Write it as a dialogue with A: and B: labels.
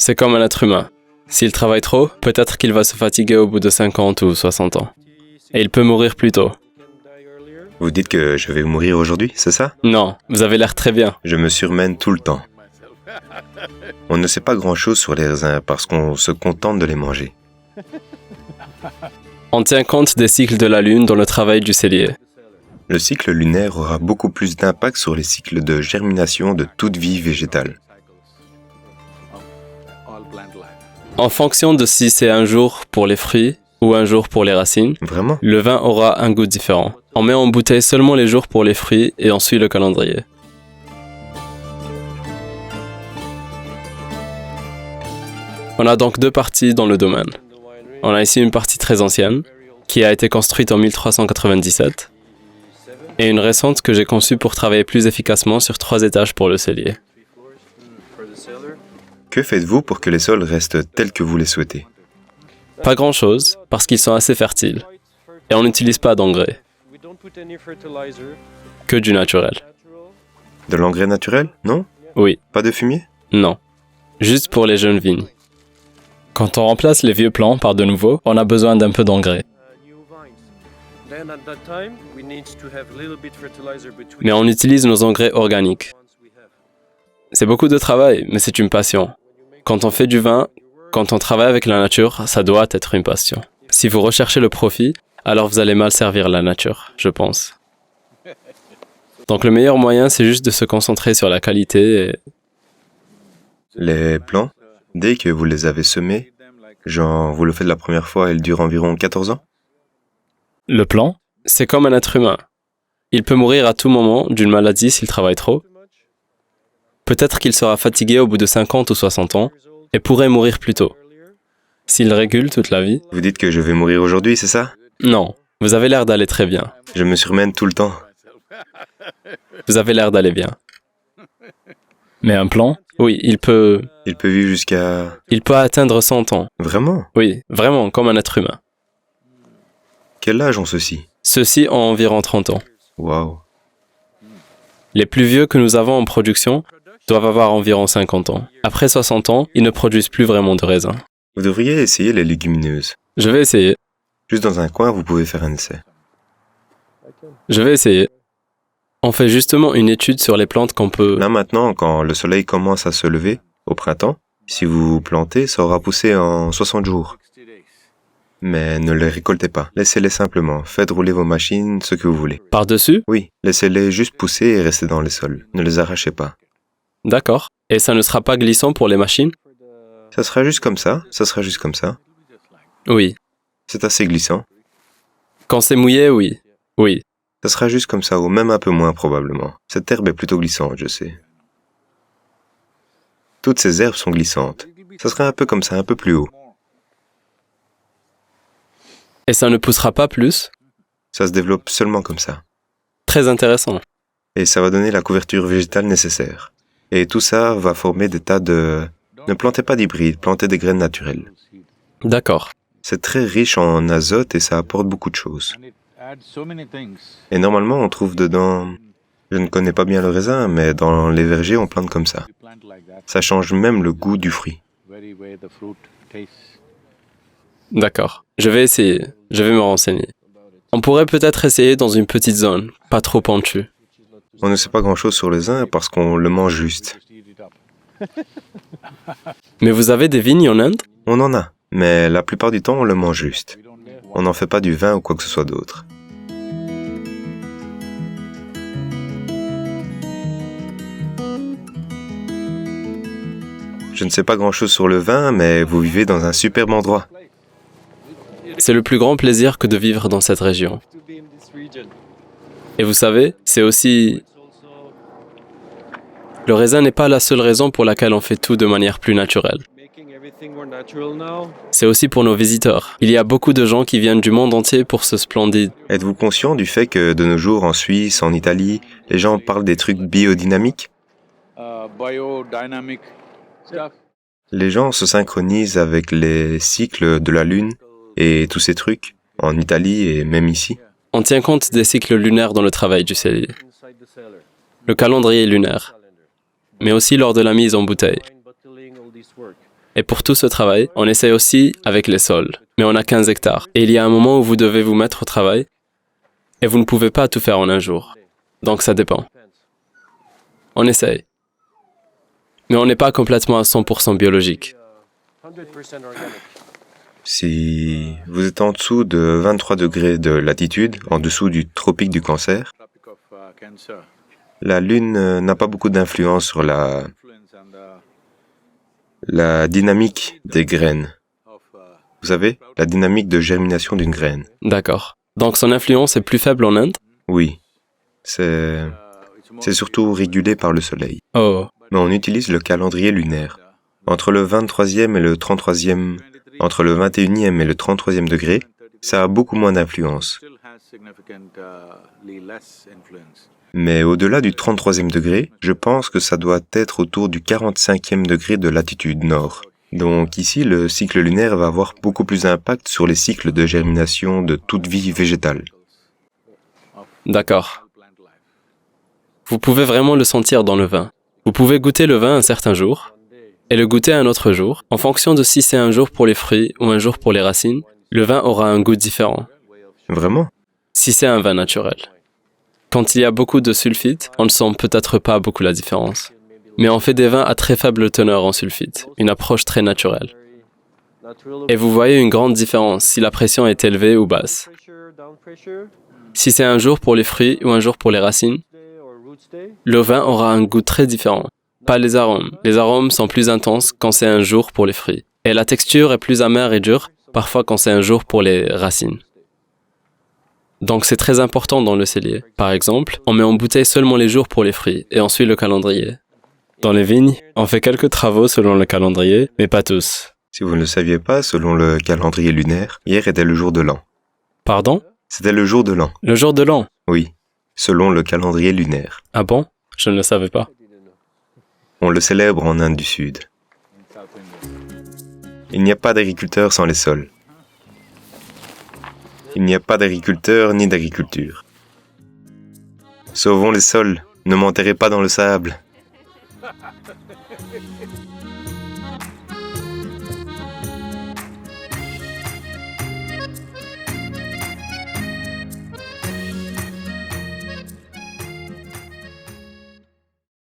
A: C'est comme un être humain. S'il travaille trop, peut-être qu'il va se fatiguer au bout de 50 ou 60 ans. Et il peut mourir plus tôt.
B: Vous dites que je vais mourir aujourd'hui, c'est ça?
A: Non, vous avez l'air très bien.
B: Je me surmène tout le temps. On ne sait pas grand-chose sur les raisins parce qu'on se contente de les manger.
A: On tient compte des cycles de la Lune dans le travail du cellier.
B: Le cycle lunaire aura beaucoup plus d'impact sur les cycles de germination de toute vie végétale.
A: En fonction de si c'est un jour pour les fruits ou un jour pour les racines,
B: Vraiment?
A: le vin aura un goût différent. On met en bouteille seulement les jours pour les fruits et on suit le calendrier. On a donc deux parties dans le domaine. On a ici une partie très ancienne, qui a été construite en 1397, et une récente que j'ai conçue pour travailler plus efficacement sur 3 étages pour le cellier.
B: Que faites-vous pour que les sols restent tels que vous les souhaitez?
A: Pas grand-chose, parce qu'ils sont assez fertiles, et on n'utilise pas d'engrais, que du naturel.
B: De l'engrais naturel? Non?
A: Oui,
B: Pas de fumier?
A: non, juste pour les jeunes vignes. Quand on remplace les vieux plants par de nouveaux, on a besoin d'un peu d'engrais. Mais on utilise nos engrais organiques. C'est beaucoup de travail, mais c'est une passion. Quand on fait du vin, quand on travaille avec la nature, ça doit être une passion. Si vous recherchez le profit, alors vous allez mal servir la nature, je pense. Donc le meilleur moyen, c'est juste de se concentrer sur la qualité et...
B: Les plants, dès que vous les avez semés, genre vous le faites la première fois, ils durent environ 14 ans?
A: Le plant, c'est comme un être humain. Il peut mourir à tout moment d'une maladie s'il travaille trop. Peut-être qu'il sera fatigué au bout de 50 ou 60 ans et pourrait mourir plus tôt. S'il régule toute la vie...
B: Vous dites que je vais mourir aujourd'hui, c'est ça?
A: Non, vous avez l'air d'aller très bien.
B: Je me surmène tout le temps.
A: Vous avez l'air d'aller bien. Mais un plant, oui, il peut
B: vivre jusqu'à...
A: Il peut atteindre 100 ans.
B: Vraiment?
A: Oui, vraiment, comme un être humain.
B: Quel âge ont ceux-ci?
A: Ceux-ci ont environ 30 ans.
B: Waouh.
A: Les plus vieux que nous avons en production doivent avoir environ 50 ans. Après 60 ans, ils ne produisent plus vraiment de raisins.
B: Vous devriez essayer les légumineuses.
A: Je vais essayer.
B: Juste dans un coin, vous pouvez faire un essai.
A: Je vais essayer. On fait justement une étude sur les plantes qu'on peut...
B: Là maintenant, quand le soleil commence à se lever, au printemps, si vous plantez, ça aura poussé en 60 jours. Mais ne les récoltez pas. Laissez-les simplement. Faites rouler vos machines, ce que vous voulez.
A: Par-dessus?
B: Oui, laissez-les juste pousser et rester dans les sols. Ne les arrachez pas.
A: D'accord. Et ça ne sera pas glissant pour les machines?
B: Ça sera juste comme ça. Ça sera juste comme ça.
A: Oui.
B: C'est assez glissant.
A: Quand c'est mouillé, oui. Oui.
B: Ça sera juste comme ça, ou même un peu moins probablement. Cette herbe est plutôt glissante, je sais. Toutes ces herbes sont glissantes. Ça sera un peu comme ça, un peu plus haut.
A: Et ça ne poussera pas plus?
B: Ça se développe seulement comme ça.
A: Très intéressant.
B: Et ça va donner la couverture végétale nécessaire. Et tout ça va former des tas de... Ne plantez pas d'hybrides, plantez des graines naturelles.
A: D'accord.
B: C'est très riche en azote et ça apporte beaucoup de choses. Et normalement, on trouve dedans... Je ne connais pas bien le raisin, mais dans les vergers, on plante comme ça. Ça change même le goût du fruit.
A: D'accord. Je vais essayer. Je vais me renseigner. On pourrait peut-être essayer dans une petite zone, pas trop pentue.
B: On ne sait pas grand-chose sur le raisin parce qu'on le mange juste.
A: Mais vous avez des vignes en Inde?
B: On en a, mais la plupart du temps, on le mange juste. On n'en fait pas du vin ou quoi que ce soit d'autre. Je ne sais pas grand-chose sur le vin, mais vous vivez dans un superbe endroit.
A: C'est le plus grand plaisir que de vivre dans cette région. Et vous savez, c'est aussi... Le raisin n'est pas la seule raison pour laquelle on fait tout de manière plus naturelle. C'est aussi pour nos visiteurs. Il y a beaucoup de gens qui viennent du monde entier pour ce splendide.
B: Êtes-vous conscient du fait que de nos jours, en Suisse, en Italie, les gens parlent des trucs biodynamiques? Les gens se synchronisent avec les cycles de la Lune et tous ces trucs, en Italie et même ici.
A: On tient compte des cycles lunaires dans le travail du cellier. Le calendrier lunaire, mais aussi lors de la mise en bouteille. Et pour tout ce travail, on essaie aussi avec les sols. Mais on a 15 hectares. Et il y a un moment où vous devez vous mettre au travail et vous ne pouvez pas tout faire en un jour. Donc ça dépend. On essaye. Mais on n'est pas complètement à 100% biologique.
B: Si vous êtes en dessous de 23 degrés de latitude, en dessous du tropique du Cancer, la Lune n'a pas beaucoup d'influence sur la dynamique des graines. Vous savez, la dynamique de germination d'une graine.
A: D'accord. Donc son influence est plus faible en Inde?
B: Oui. C'est surtout régulé par le Soleil.
A: Oh.
B: Mais on utilise le calendrier lunaire. Entre le 23e et le 33e, entre le 21e et le 33e degré, ça a beaucoup moins d'influence. Mais au-delà du 33e degré, je pense que ça doit être autour du 45e degré de latitude nord. Donc ici, le cycle lunaire va avoir beaucoup plus d'impact sur les cycles de germination de toute vie végétale.
A: D'accord. Vous pouvez vraiment le sentir dans le vin. Vous pouvez goûter le vin un certain jour et le goûter un autre jour. En fonction de si c'est un jour pour les fruits ou un jour pour les racines, le vin aura un goût différent.
B: Vraiment?
A: Si c'est un vin naturel. Quand il y a beaucoup de sulfite, on ne sent peut-être pas beaucoup la différence. Mais on fait des vins à très faible teneur en sulfite, une approche très naturelle. Et vous voyez une grande différence si la pression est élevée ou basse. Si c'est un jour pour les fruits ou un jour pour les racines, le vin aura un goût très différent. Pas les arômes. Les arômes sont plus intenses quand c'est un jour pour les fruits. Et la texture est plus amère et dure, parfois quand c'est un jour pour les racines. Donc c'est très important dans le cellier. Par exemple, on met en bouteille seulement les jours pour les fruits et on suit le calendrier. Dans les vignes, on fait quelques travaux selon le calendrier, mais pas tous.
B: Si vous ne le saviez pas, selon le calendrier lunaire, hier était le jour de l'an.
A: Pardon?
B: C'était le jour de l'an.
A: Le jour de l'an?
B: Oui, selon le calendrier lunaire.
A: Ah bon? Je ne le savais pas.
B: On le célèbre en Inde du Sud. Il n'y a pas d'agriculteur sans les sols. Il n'y a pas d'agriculteur ni d'agriculture. Sauvons les sols, ne m'enterrez pas dans le sable.